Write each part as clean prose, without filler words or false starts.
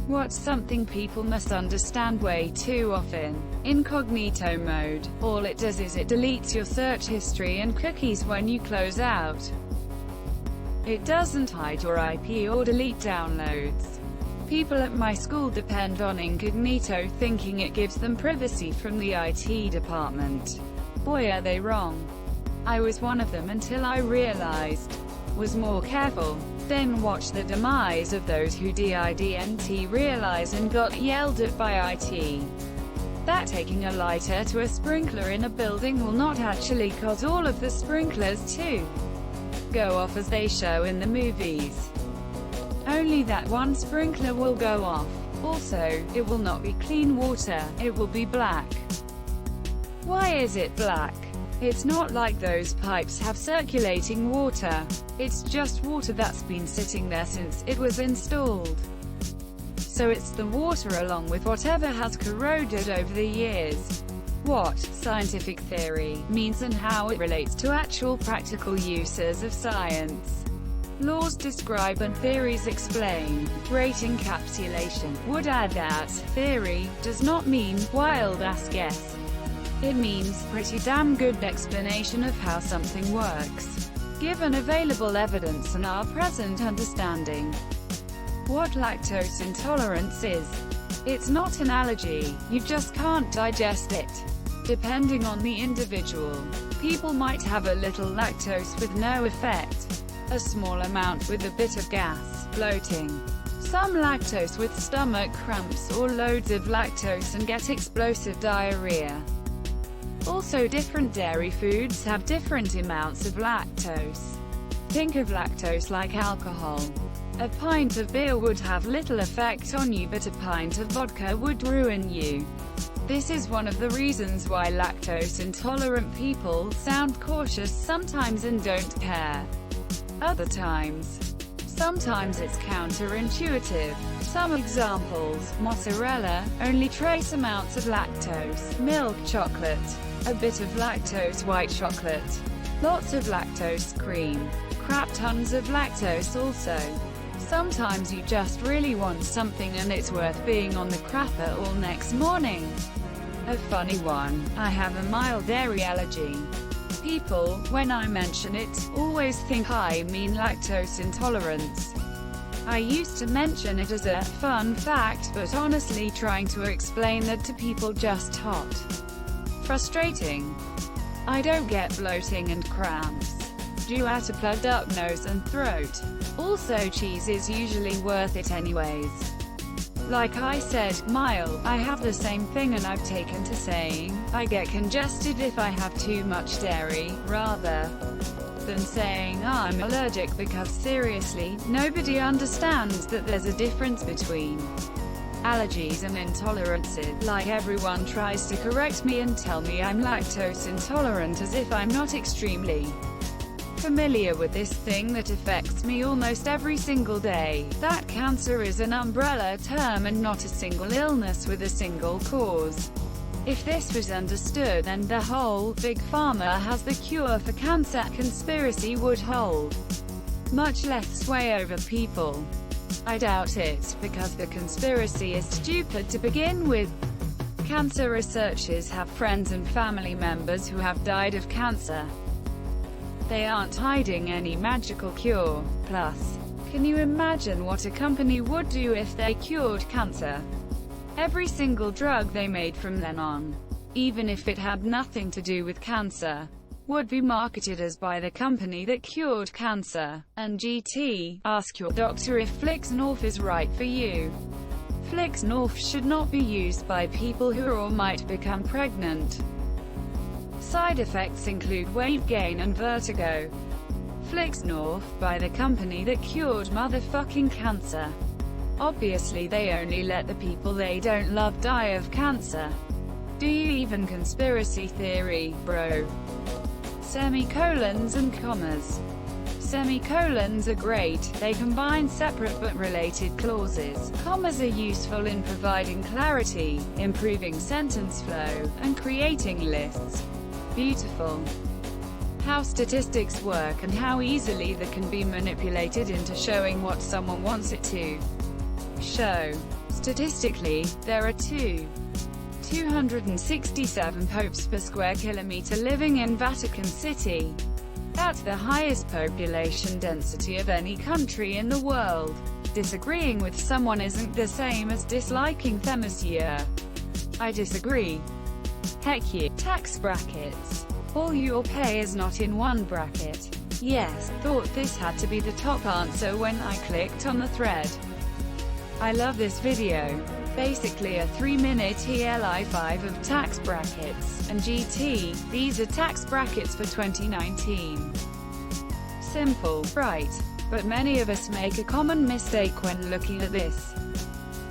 What's something people misunderstand way too often? Incognito mode. All it does is it deletes your search history and cookies when you close out. It doesn't hide your IP or delete downloads. People at my school depend on incognito thinking it gives them privacy from the IT department. Boy, are they wrong. I was one of them until I realized. Was more careful. Then watch the demise of those who didn't realize and got yelled at by IT. That taking a lighter to a sprinkler in a building will not actually cause all of the sprinklers to go off as they show in the movies. Only that one sprinkler will go off. Also, it will not be clean water, it will be black. Why is it black? It's not like those pipes have circulating water. It's just water that's been sitting there since it was installed. So it's the water along with whatever has corroded over the years. What scientific theory means and how it relates to actual practical uses of science. Laws describe and theories explain. Great encapsulation would add that theory does not mean wild-ass guess. It means pretty damn good explanation of how something works, given available evidence and our present understanding. What lactose intolerance is? It's not an allergy, you just can't digest it. Depending on the individual, people might have a little lactose with no effect, a small amount with a bit of gas, bloating, some lactose with stomach cramps, or loads of lactose and get explosive diarrhea. Also, different dairy foods have different amounts of lactose. Think of lactose like alcohol. A pint of beer would have little effect on you, but a pint of vodka would ruin you. This is one of the reasons why lactose-intolerant people sound cautious sometimes and don't care other times. Sometimes it's counterintuitive. Some examples: mozzarella, only trace amounts of lactose; milk chocolate, a bit of lactose; white chocolate, lots of lactose; cream, crap tons of lactose also. Sometimes you just really want something and it's worth being on the crapper all next morning. A funny one: I have a mild dairy allergy. People, when I mention it, always think I mean lactose intolerance. I used to mention it as a fun fact, but honestly trying to explain that to people just hot. Frustrating. I don't get bloating and cramps due at a plugged up nose and throat. Also, cheese is usually worth it anyways. Like I said, mild, I have the same thing, and I've taken to saying, I get congested if I have too much dairy, rather than saying I'm allergic, because seriously, nobody understands that there's a difference between allergies and intolerances. Like, everyone tries to correct me and tell me I'm lactose intolerant as if I'm not extremely familiar with this thing that affects me almost every single day. That cancer is an umbrella term and not a single illness with a single cause. If this was understood, then the whole "Big Pharma has the cure for cancer" conspiracy would hold much less sway over people. I doubt it, because the conspiracy is stupid to begin with. Cancer researchers have friends and family members who have died of cancer. They aren't hiding any magical cure. Plus, can you imagine what a company would do if they cured cancer? Every single drug they made from then on, even if it had nothing to do with cancer, would be marketed as by the company that cured cancer. And GT, ask your doctor if Flixnorf is right for you. Flixnorf should not be used by people who are or might become pregnant. Side effects include weight gain and vertigo. Flixnorf, by the company that cured motherfucking cancer. Obviously they only let the people they don't love die of cancer. Do you even conspiracy theory, bro? Semicolons and commas. Semicolons are great, they combine separate but related clauses. Commas are useful in providing clarity, improving sentence flow, and creating lists. Beautiful. How statistics work and how easily they can be manipulated into showing what someone wants it to show. Statistically, there are 267 popes per square kilometer living in Vatican City. That's the highest population density of any country in the world. Disagreeing with someone isn't the same as disliking them, monsieur. I disagree. Heck yeah. Tax brackets. All your pay is not in one bracket. Yes, thought this had to be the top answer when I clicked on the thread. I love this video. Basically a 3-minute ELI5 of tax brackets, and GT, these are tax brackets for 2019. Simple, right? But many of us make a common mistake when looking at this.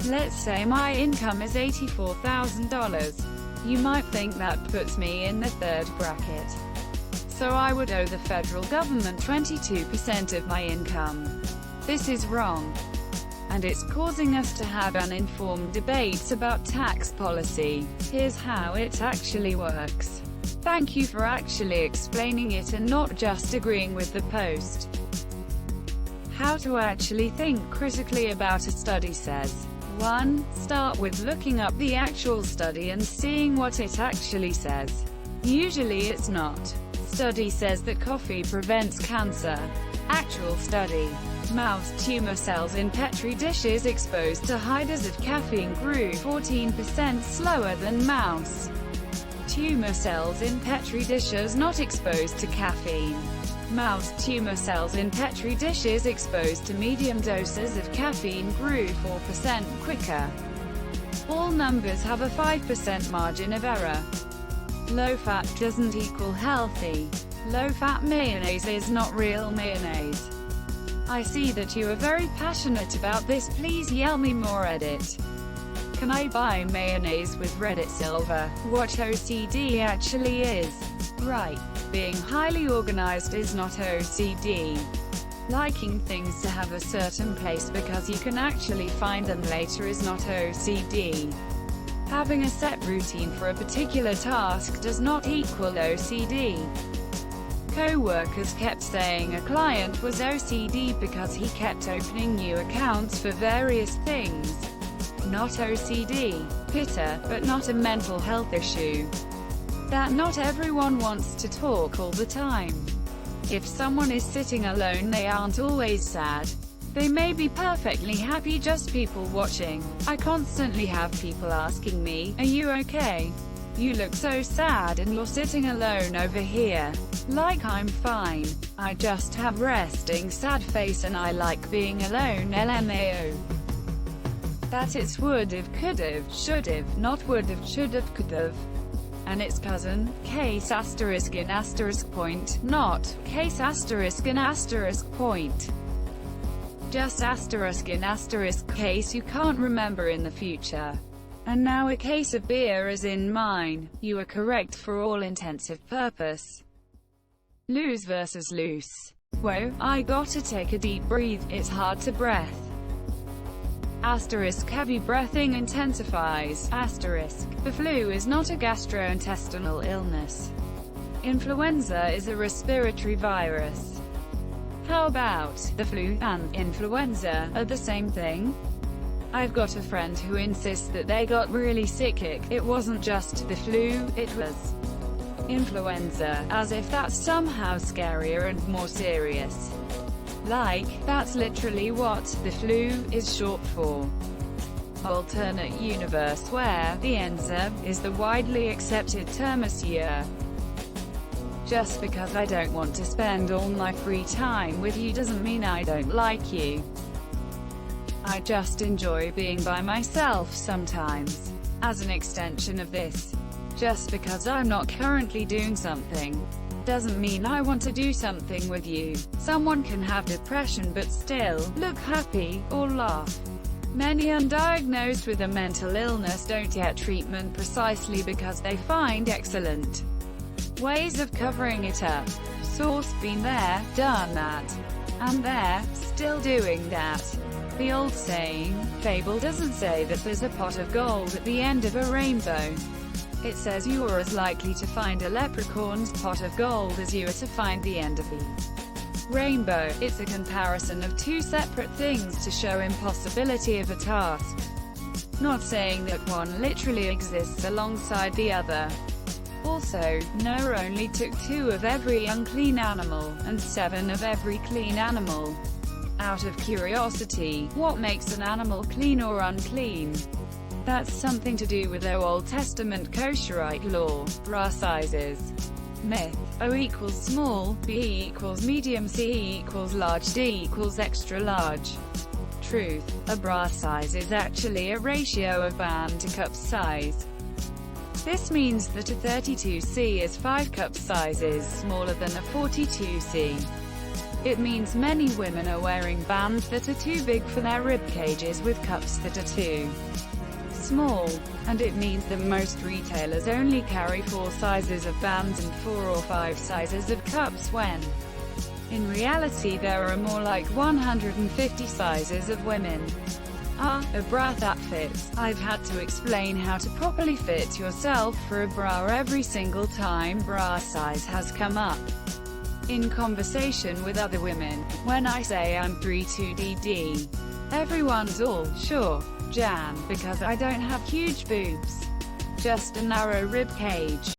Let's say my income is $84,000. You might think that puts me in the third bracket. So I would owe the federal government 22% of my income. This is wrong. And it's causing us to have uninformed debates about tax policy. Here's how it actually works. Thank you for actually explaining it and not just agreeing with the post. How to actually think critically about a study says. 1. Start with looking up the actual study and seeing what it actually says. Usually it's not. Study says that coffee prevents cancer. Actual study. Mouse tumor cells in petri dishes exposed to high doses of caffeine grew 14% slower than mouse tumor cells in petri dishes not exposed to caffeine. Mouse tumor cells in petri dishes exposed to medium doses of caffeine grew 4% quicker. All numbers have a 5% margin of error. Low fat doesn't equal healthy. Low fat mayonnaise is not real mayonnaise. I see that you are very passionate about this. Please yell me more. Edit. Can I buy mayonnaise with Reddit Silver? What OCD actually is. Right. Being highly organized is not OCD. Liking things to have a certain place because you can actually find them later is not OCD. Having a set routine for a particular task does not equal OCD. Co-workers kept saying a client was OCD because he kept opening new accounts for various things. Not OCD. Bitter, but not a mental health issue. That not everyone wants to talk all the time. If someone is sitting alone, they aren't always sad. They may be perfectly happy, just people watching. I constantly have people asking me, "Are you okay? You look so sad and you're sitting alone over here." Like I'm fine. I just have resting sad face and I like being alone. LMAO. That it's would've, could've, should've, not would've, should've, could've. And its cousin, case asterisk in asterisk point, not, case asterisk in asterisk point. Just asterisk in asterisk case you can't remember in the future. And now a case of beer is in mine. You are correct for all intensive purpose. Lose versus loose. Whoa, I gotta take a deep breathe, it's hard to breath. Asterisk heavy breathing intensifies. Asterisk. The flu is not a gastrointestinal illness. Influenza is a respiratory virus. How about, the flu and influenza are the same thing? I've got a friend who insists that they got really sick. It wasn't just the flu, it was influenza, as if that's somehow scarier and more serious. Like, that's literally what the flu is short for. Alternate universe where the enza is the widely accepted term, monsieur. Just because I don't want to spend all my free time with you doesn't mean I don't like you. I just enjoy being by myself sometimes. As an extension of this, just because I'm not currently doing something doesn't mean I want to do something with you. Someone can have depression but still look happy, or laugh. Many undiagnosed with a mental illness don't get treatment precisely because they find excellent ways of covering it up. Source: been there, done that. And they're still doing that. The old saying, fable doesn't say that there's a pot of gold at the end of a rainbow. It says you're as likely to find a leprechaun's pot of gold as you are to find the end of the rainbow. It's a comparison of two separate things to show impossibility of a task. Not saying that one literally exists alongside the other. Also, Noah only took 2 of every unclean animal, and 7 of every clean animal. Out of curiosity, what makes an animal clean or unclean? That's something to do with their Old Testament kosherite law. Bra sizes. Myth. O equals small, B equals medium, C equals large, D equals extra large. Truth. A bra size is actually a ratio of band to cup size. This means that a 32C is 5 cup sizes smaller than a 42C. It means many women are wearing bands that are too big for their rib cages with cups that are too small. And it means that most retailers only carry 4 sizes of bands and 4 or 5 sizes of cups when, in reality, there are more like 150 sizes of women. A bra that fits. I've had to explain how to properly fit yourself for a bra every single time bra size has come up in conversation with other women. When I say I'm 32DD, everyone's all, sure, Jan, because I don't have huge boobs. Just a narrow rib cage.